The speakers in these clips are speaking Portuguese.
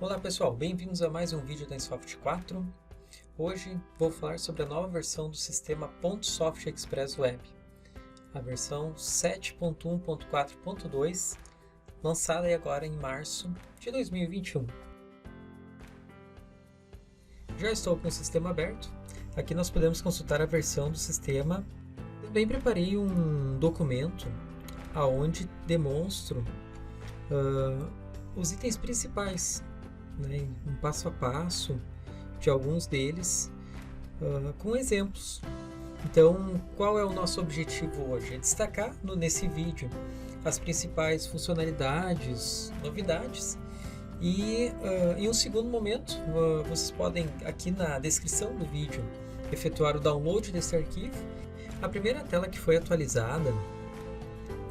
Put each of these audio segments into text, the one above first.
Olá pessoal, bem-vindos a mais um vídeo da Ensoft 4. Hoje vou falar sobre a nova versão do sistema .soft Express Web, a versão 7.1.4.2, lançada agora em março de 2021. Já estou com o sistema aberto. Aqui nós podemos consultar a versão do sistema. Também preparei um documento onde demonstro os itens principais, né, um passo a passo de alguns deles, com exemplos. Então, qual é o nosso objetivo hoje? É destacar nesse vídeo as principais funcionalidades, novidades, e em um segundo momento, vocês podem, aqui na descrição do vídeo, efetuar o download desse arquivo. A primeira tela que foi atualizada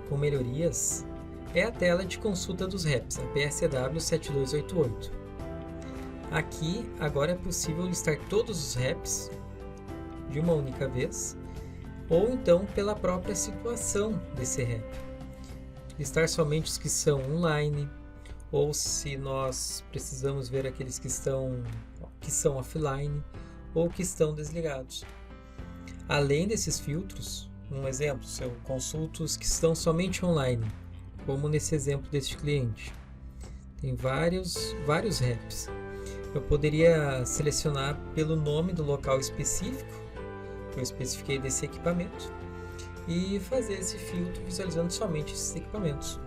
com melhorias é a tela de consulta dos REPs, a PSW 7288. Aqui, agora é possível listar todos os REPs de uma única vez, ou então pela própria situação desse REP. Listar somente os que são online, ou se nós precisamos ver aqueles que são offline, ou que estão desligados. Além desses filtros, um exemplo, se eu consulto os que estão somente online, como nesse exemplo deste cliente. Tem vários REPs. Eu poderia selecionar pelo nome do local específico, que eu especifiquei desse equipamento, e fazer esse filtro visualizando somente esses equipamentos.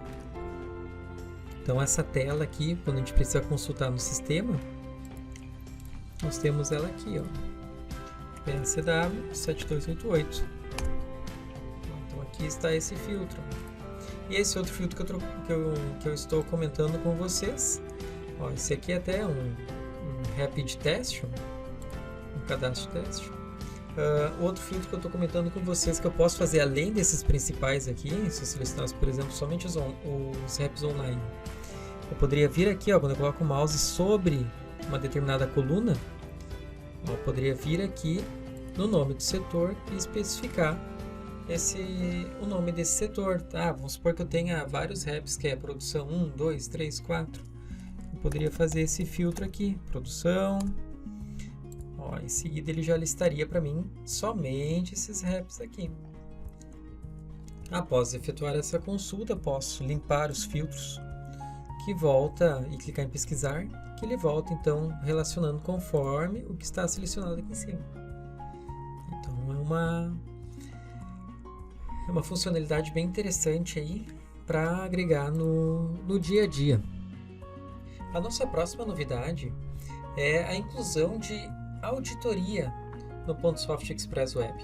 Então essa tela aqui, quando a gente precisa consultar no sistema, nós temos ela aqui, ó, PSW 7288. Então aqui está esse filtro. E esse outro filtro que eu estou comentando com vocês, ó, esse aqui é até um Rapid Test, um cadastro teste. Outro filtro que eu estou comentando com vocês que eu posso fazer além desses principais aqui, se eu selecionasse, por exemplo, somente os REPs online, eu poderia vir aqui, ó, quando eu coloco o mouse sobre uma determinada coluna, eu poderia vir aqui no nome do setor e especificar o nome desse setor. Vamos supor que eu tenha vários REPs, que é produção 1, 2, 3, 4. Eu poderia fazer esse filtro aqui, produção. Ó, em seguida ele já listaria para mim somente esses REPs aqui. Após efetuar essa consulta, posso limpar os filtros, que volta, e clicar em pesquisar, que ele volta então relacionando conforme o que está selecionado aqui em cima. Então é uma funcionalidade bem interessante aí para agregar no dia a dia. A nossa próxima novidade é a inclusão de auditoria no .soft Express Web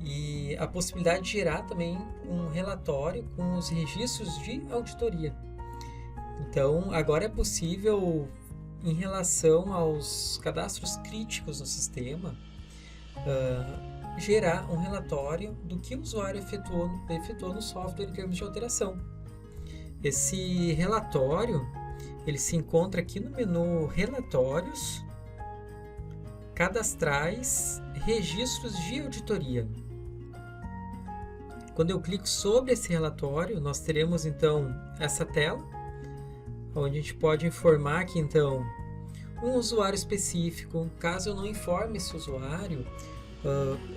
e a possibilidade de gerar também um relatório com os registros de auditoria. Então, agora é possível, em relação aos cadastros críticos no sistema, gerar um relatório do que o usuário efetuou no software em termos de alteração. Esse relatório ele se encontra aqui no menu Relatórios, Cadastrais, Registros de Auditoria. Quando eu clico sobre esse relatório, nós teremos então essa tela, onde a gente pode informar aqui então um usuário específico. Caso eu não informe esse usuário,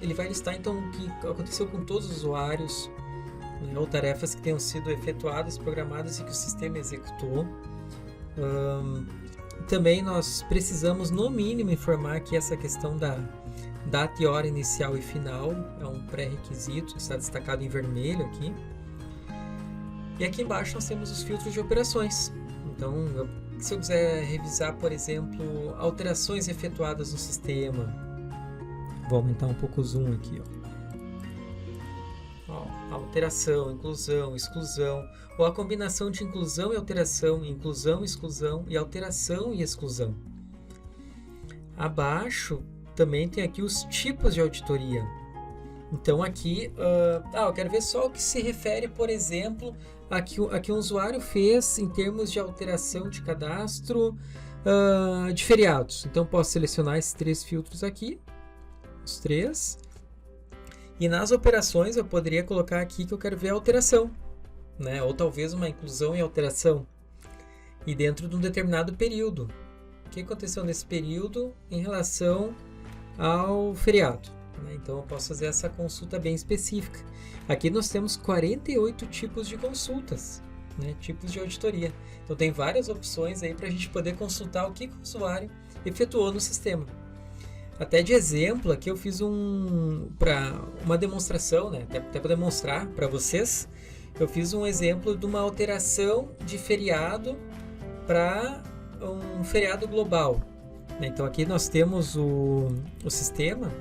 ele vai listar então o que aconteceu com todos os usuários, né, ou tarefas que tenham sido efetuadas, programadas e que o sistema executou. Também nós precisamos no mínimo informar que essa questão da data e hora inicial e final é um pré-requisito, está destacado em vermelho aqui. E aqui embaixo nós temos os filtros de operações. Então, se eu quiser revisar, por exemplo, alterações efetuadas no sistema, vou aumentar um pouco o zoom aqui, ó. Alteração, inclusão, exclusão, ou a combinação de inclusão e alteração, inclusão, exclusão e alteração e exclusão. Abaixo também tem aqui os tipos de auditoria. Então aqui, eu quero ver só o que se refere, por exemplo, a que um usuário fez em termos de alteração de cadastro de feriados. Então posso selecionar esses três filtros aqui, os três. E nas operações eu poderia colocar aqui que eu quero ver a alteração, né? Ou talvez uma inclusão e alteração. e dentro de um determinado período. O que aconteceu nesse período em relação ao feriado, né? Então eu posso fazer essa consulta bem específica. Aqui nós temos 48 tipos de consultas, né? Tipos de auditoria. Então tem várias opções aí para a gente poder consultar o que o usuário efetuou no sistema. Até de exemplo, aqui eu fiz uma demonstração, né? Até para demonstrar para vocês, eu fiz um exemplo de uma alteração de feriado para um feriado global. Então aqui nós temos o sistema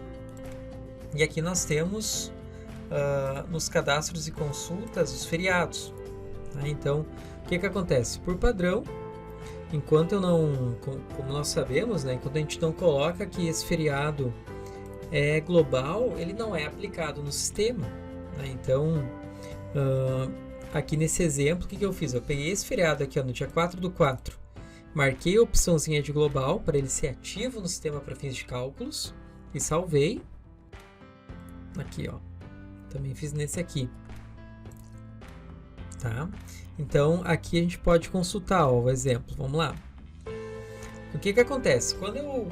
e aqui nós temos nos cadastros e consultas os feriados. Então o que acontece? Por padrão, enquanto eu não, como nós sabemos, né, enquanto a gente não coloca que esse feriado é global, ele não é aplicado no sistema, né? Então aqui nesse exemplo, o que eu fiz? Eu peguei esse feriado aqui no dia 4/4, marquei a opçãozinha de global para ele ser ativo no sistema para fins de cálculos e salvei. Aqui, ó. Também fiz nesse aqui. Tá? Então, aqui a gente pode consultar, ó, o exemplo. Vamos lá. O que acontece? Quando eu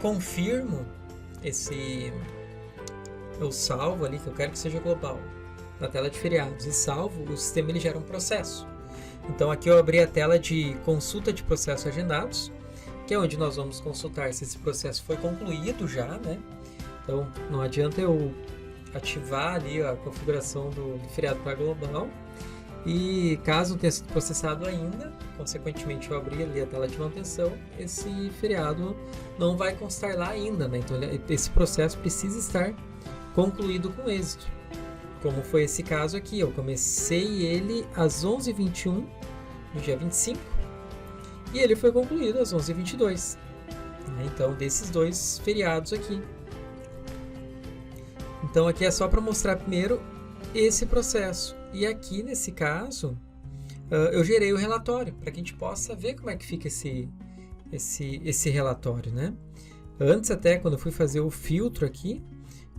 confirmo eu salvo ali, que eu quero que seja global, na tela de feriados, e salvo, o sistema ele gera um processo. Então aqui eu abri a tela de consulta de processos agendados, que é onde nós vamos consultar se esse processo foi concluído já, né? Então não adianta eu ativar ali a configuração do feriado para global e caso não tenha sido processado ainda, consequentemente eu abri ali a tela de manutenção, esse feriado não vai constar lá ainda, né? Então esse processo precisa estar concluído com êxito. Como foi esse caso aqui, eu comecei ele às 11h21, no dia 25, e ele foi concluído às 11h22. Então, desses dois feriados aqui. Então, aqui é só para mostrar primeiro esse processo. E aqui, nesse caso, eu gerei o relatório, para que a gente possa ver como é que fica esse relatório, né? Antes até, quando eu fui fazer o filtro aqui,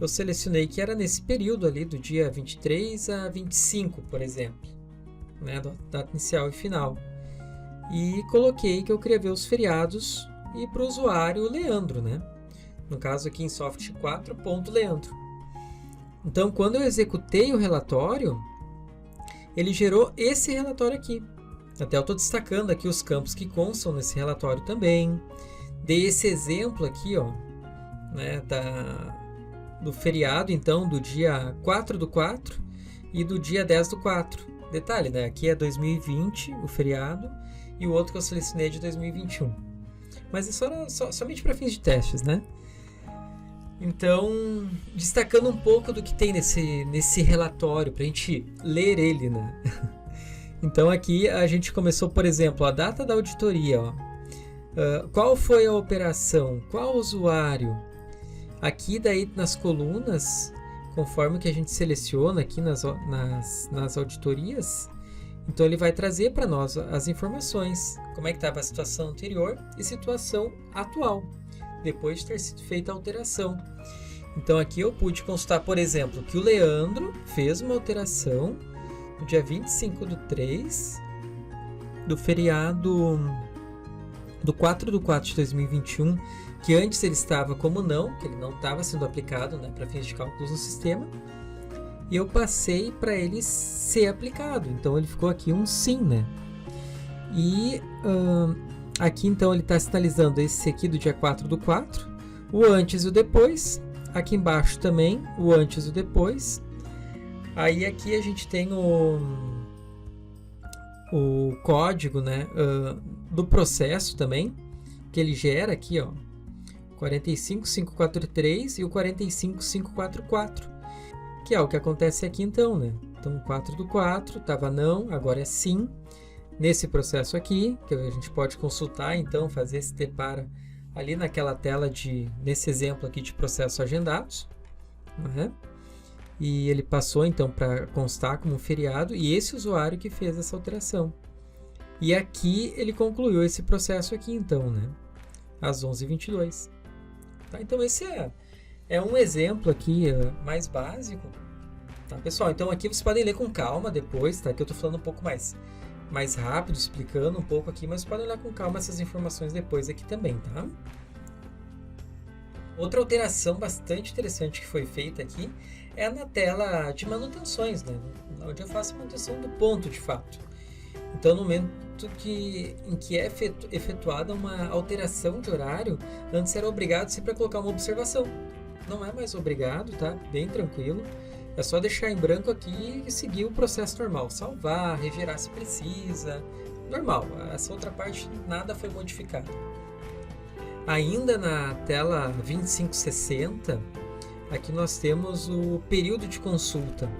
eu selecionei que era nesse período ali, do dia 23 a 25, por exemplo, né, data inicial e final. E coloquei que eu queria ver os feriados e para o usuário Leandro, né? No caso aqui em Soft 4.Leandro. Então, quando eu executei o relatório, ele gerou esse relatório aqui. Até eu estou destacando aqui os campos que constam nesse relatório também. Dei esse exemplo aqui, ó, né, do feriado, então, do dia 4/4 e do dia 10/4. Detalhe, né? Aqui é 2020, o feriado, e o outro que eu selecionei é de 2021. Mas é somente para fins de testes, né? Então, destacando um pouco do que tem nesse relatório, para a gente ler ele, né? Então, aqui a gente começou, por exemplo, a data da auditoria, ó. Qual foi a operação? Qual usuário? Aqui daí nas colunas, conforme que a gente seleciona aqui nas auditorias, então ele vai trazer para nós as informações, como é que estava a situação anterior e situação atual, depois de ter sido feita a alteração. Então aqui eu pude consultar, por exemplo, que o Leandro fez uma alteração no dia 25/3 do feriado do 4/4 de 2021, que antes ele estava como não, que ele não estava sendo aplicado, né, para fins de cálculos no sistema, e eu passei para ele ser aplicado, então ele ficou aqui um sim, né? E aqui então ele está sinalizando esse aqui do dia 4/4, o antes e o depois, aqui embaixo também o antes e o depois. Aí aqui a gente tem o código, né, do processo também, que ele gera aqui, ó, 45543 e o 45544, que é o que acontece aqui então, né? Então 4/4 estava não, agora é sim. Nesse processo aqui, que a gente pode consultar, então fazer esse depara ali naquela tela nesse exemplo aqui de processos agendados, né? E ele passou então para constar como feriado e esse usuário que fez essa alteração. E aqui ele concluiu esse processo aqui então, né? Às 11h22. Tá? Então esse é um exemplo aqui mais básico, tá, pessoal? Então aqui vocês podem ler com calma depois, tá? Que eu estou falando um pouco mais mais rápido, explicando um pouco aqui, mas podem olhar com calma essas informações depois aqui também, tá? Outra alteração bastante interessante que foi feita aqui é na tela de manutenções, né? Onde eu faço a manutenção do ponto, de fato. Então, no momento em que é efetuada uma alteração de horário, antes era obrigado sempre a colocar uma observação. Não é mais obrigado, tá? Bem tranquilo. É só deixar em branco aqui e seguir o processo normal. Salvar, regerar se precisa. Normal. Essa outra parte, nada foi modificado. Ainda na tela 2560, aqui nós temos o período de consulta.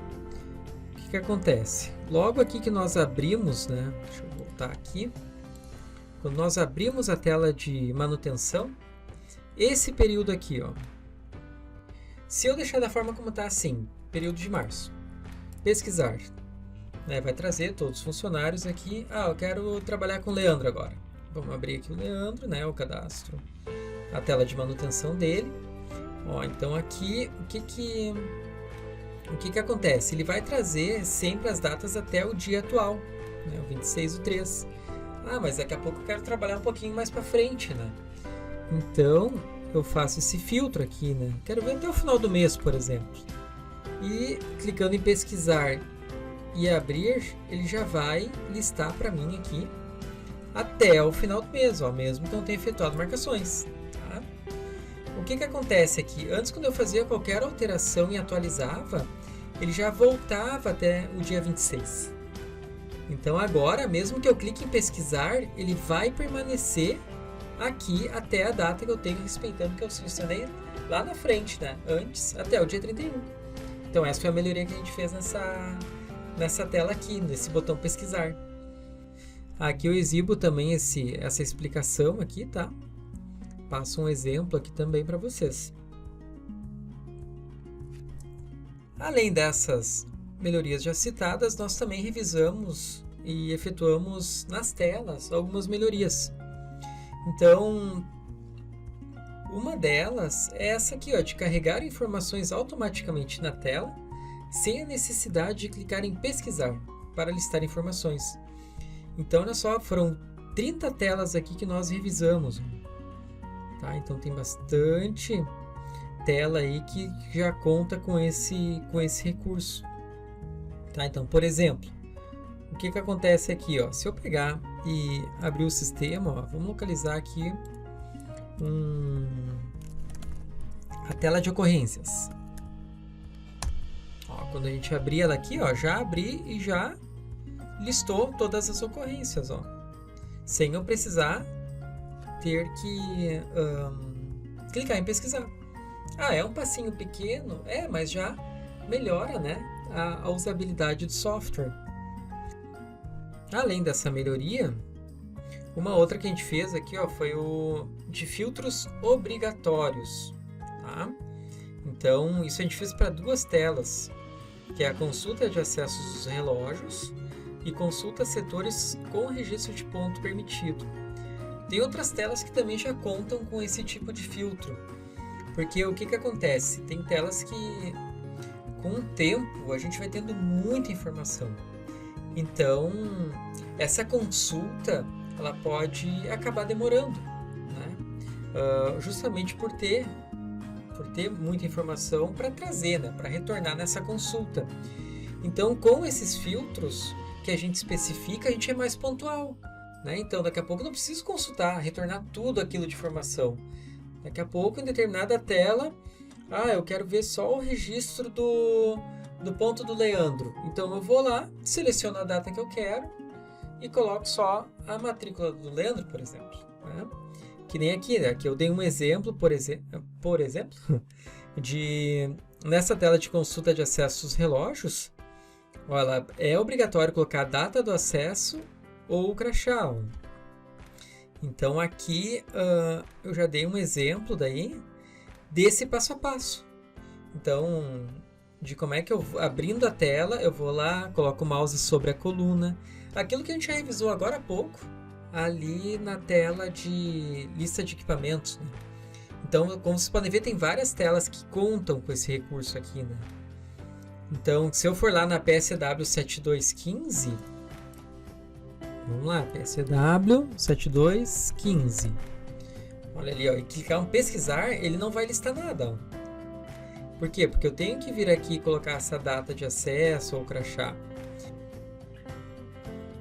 O que acontece? Logo aqui que nós abrimos, né? Deixa eu voltar aqui. Quando nós abrimos a tela de manutenção, esse período aqui, ó. Se eu deixar da forma como está assim, período de março, pesquisar, né? Vai trazer todos os funcionários aqui. Eu quero trabalhar com o Leandro agora. Vamos abrir aqui o Leandro, né? O cadastro, a tela de manutenção dele. Ó, então aqui o que acontece? Ele vai trazer sempre as datas até o dia atual, né? O 26/3. Mas daqui a pouco eu quero trabalhar um pouquinho mais para frente, né? Então eu faço esse filtro aqui, né? Quero ver até o final do mês, por exemplo. E clicando em pesquisar e abrir, ele já vai listar para mim aqui até o final do mês, ó, mesmo que eu não tenha efetuado marcações. Tá? O que acontece aqui? Antes, quando eu fazia qualquer alteração e atualizava, ele já voltava até o dia 26. Então agora, mesmo que eu clique em pesquisar, ele vai permanecer aqui até a data que eu tenho, respeitando que eu selecionei lá na frente, né? Antes, até o dia 31. Então essa foi a melhoria que a gente fez nessa tela aqui, nesse botão pesquisar. Aqui eu exibo também essa explicação aqui, tá? Passo um exemplo aqui também para vocês. Além dessas melhorias já citadas, nós também revisamos e efetuamos nas telas algumas melhorias. Então, uma delas é essa aqui, ó, de carregar informações automaticamente na tela, sem a necessidade de clicar em pesquisar para listar informações. Então, olha só, foram 30 telas aqui que nós revisamos. Tá? Então, tem bastante tela aí que já conta com esse recurso. Tá? Então, por exemplo, o que acontece aqui? Ó? Se eu pegar e abrir o sistema, ó, vamos localizar aqui a tela de ocorrências. Ó, quando a gente abrir ela aqui, ó, já abri e já listou todas as ocorrências, ó, sem eu precisar ter que clicar em pesquisar. É um passinho pequeno, mas já melhora, né, a usabilidade do software. Além dessa melhoria, uma outra que a gente fez aqui, ó, foi o de filtros obrigatórios. Tá? Então, isso a gente fez para duas telas, que é a consulta de acessos dos relógios e consulta setores com registro de ponto permitido. Tem outras telas que também já contam com esse tipo de filtro, porque o que acontece? Tem telas que, com o tempo, a gente vai tendo muita informação. Então, essa consulta, ela pode acabar demorando, né? Justamente por ter muita informação para trazer, né? Para retornar nessa consulta. Então, com esses filtros que a gente especifica, a gente é mais pontual, né? Então, daqui a pouco eu não preciso consultar, retornar tudo aquilo de informação. Daqui a pouco, em determinada tela, eu quero ver só o registro do ponto do Leandro. Então, eu vou lá, seleciono a data que eu quero e coloco só a matrícula do Leandro, por exemplo. Né? Que nem aqui, né? Aqui eu dei um exemplo, por exemplo, nessa tela de consulta de acessos relógios, olha, é obrigatório colocar a data do acesso ou o crachá. Então aqui eu já dei um exemplo daí desse passo a passo. Então, de como é que eu, abrindo a tela, eu vou lá, coloco o mouse sobre a coluna. Aquilo que a gente já revisou agora há pouco, ali na tela de lista de equipamentos. Né? Então, como vocês podem ver, tem várias telas que contam com esse recurso aqui. Né? Então, se eu for lá na PSW 7215, Vamos lá, PSW 7215. Olha ali, ó, e clicar em pesquisar, ele não vai listar nada. Ó. Por quê? Porque eu tenho que vir aqui e colocar essa data de acesso ou crachá.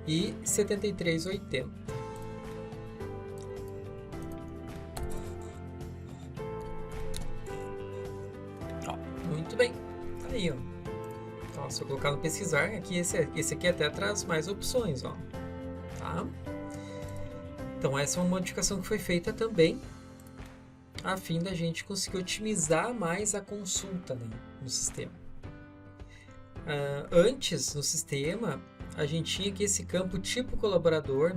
E 7380. Ó, muito bem. Tá aí, ó. Então, se eu colocar no pesquisar, aqui esse aqui até traz mais opções, ó. Tá? Então, essa é uma modificação que foi feita também a fim da gente conseguir otimizar mais a consulta, né, no sistema. Antes, no sistema, a gente tinha aqui esse campo tipo colaborador,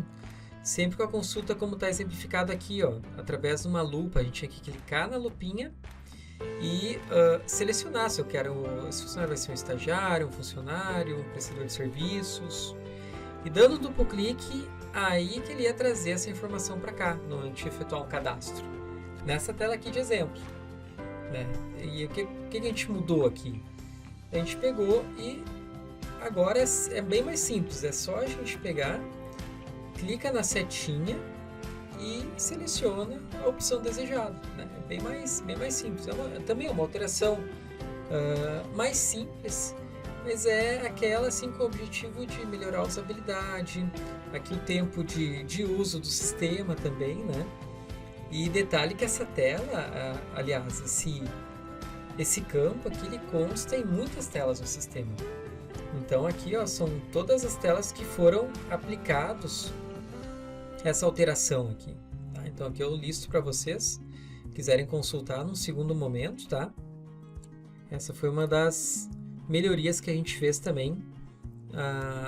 sempre com a consulta como está exemplificado aqui, ó, através de uma lupa. A gente tinha que clicar na lupinha e selecionar se eu quero, se o funcionário vai ser um estagiário, um funcionário, um prestador de serviços. E dando duplo clique, aí que ele ia trazer essa informação para cá, no gente efetuar um cadastro. Nessa tela aqui de exemplo. Né? E o que a gente mudou aqui? A gente pegou e agora é bem mais simples. É só a gente pegar, clica na setinha e seleciona a opção desejada. Né? É bem mais simples. Também é uma alteração mais simples, mas é aquela assim com o objetivo de melhorar a usabilidade, aqui o tempo de uso do sistema também, né? E detalhe que essa tela, aliás, esse campo aqui, ele consta em muitas telas no sistema. Então aqui, ó, são todas as telas que foram aplicados essa alteração aqui. Tá? Então aqui eu listo para vocês, quiserem consultar num segundo momento, tá? Essa foi uma das melhorias que a gente fez também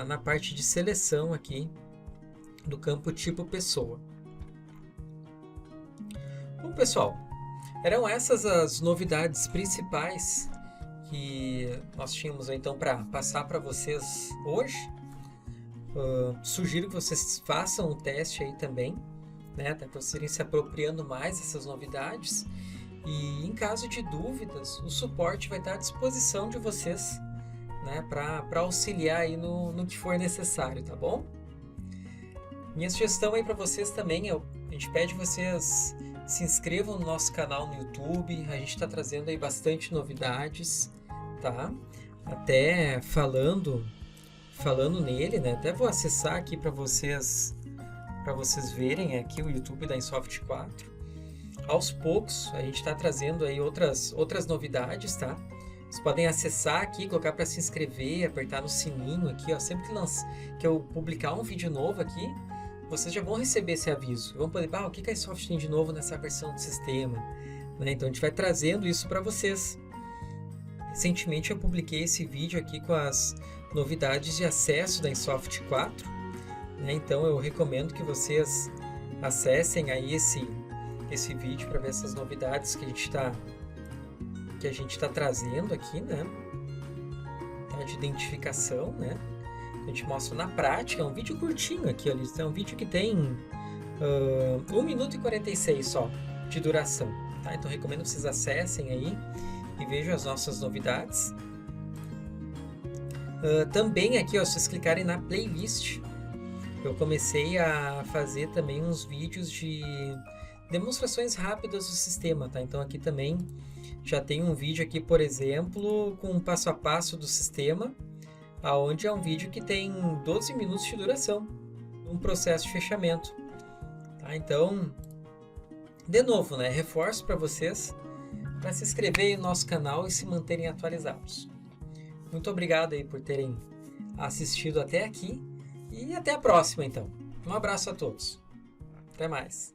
na parte de seleção aqui do campo tipo pessoa. Bom, pessoal, eram essas as novidades principais que nós tínhamos então para passar para vocês hoje. Sugiro que vocês façam um teste aí também, né, para vocês irem se apropriando mais dessas novidades. E em caso de dúvidas, o suporte vai estar à disposição de vocês, né, para auxiliar aí no que for necessário, tá bom? Minha sugestão aí para vocês também a gente pede vocês se inscrevam no nosso canal no YouTube. A gente está trazendo aí bastante novidades, tá? Até falando nele, né? Até vou acessar aqui para vocês verem aqui o YouTube da Insoft 4. Aos poucos a gente está trazendo aí outras novidades, tá? Vocês podem acessar aqui, colocar para se inscrever, apertar no sininho aqui, ó. Sempre que eu publicar um vídeo novo aqui, vocês já vão receber esse aviso. Vão poder, o que a Insoft tem de novo nessa versão do sistema? Né? Então a gente vai trazendo isso para vocês. Recentemente eu publiquei esse vídeo aqui com as novidades de acesso da Insoft 4. Né? Então eu recomendo que vocês acessem aí esse vídeo para ver essas novidades que a gente está trazendo aqui, né? Tá? De identificação, né? A gente mostra na prática, é um vídeo curtinho aqui, olha, é um vídeo que tem 1 minuto e 46 só de duração, tá? Então recomendo que vocês acessem aí e vejam as nossas novidades. Também aqui, ó, se vocês clicarem na playlist, eu comecei a fazer também uns vídeos de demonstrações rápidas do sistema, tá? Então aqui também já tem um vídeo aqui, por exemplo, com um passo a passo do sistema, aonde é um vídeo que tem 12 minutos de duração, um processo de fechamento. Tá? Então, de novo, né, reforço para vocês para se inscreverem no nosso canal e se manterem atualizados. Muito obrigado aí por terem assistido até aqui e até a próxima, então. Um abraço a todos. Até mais.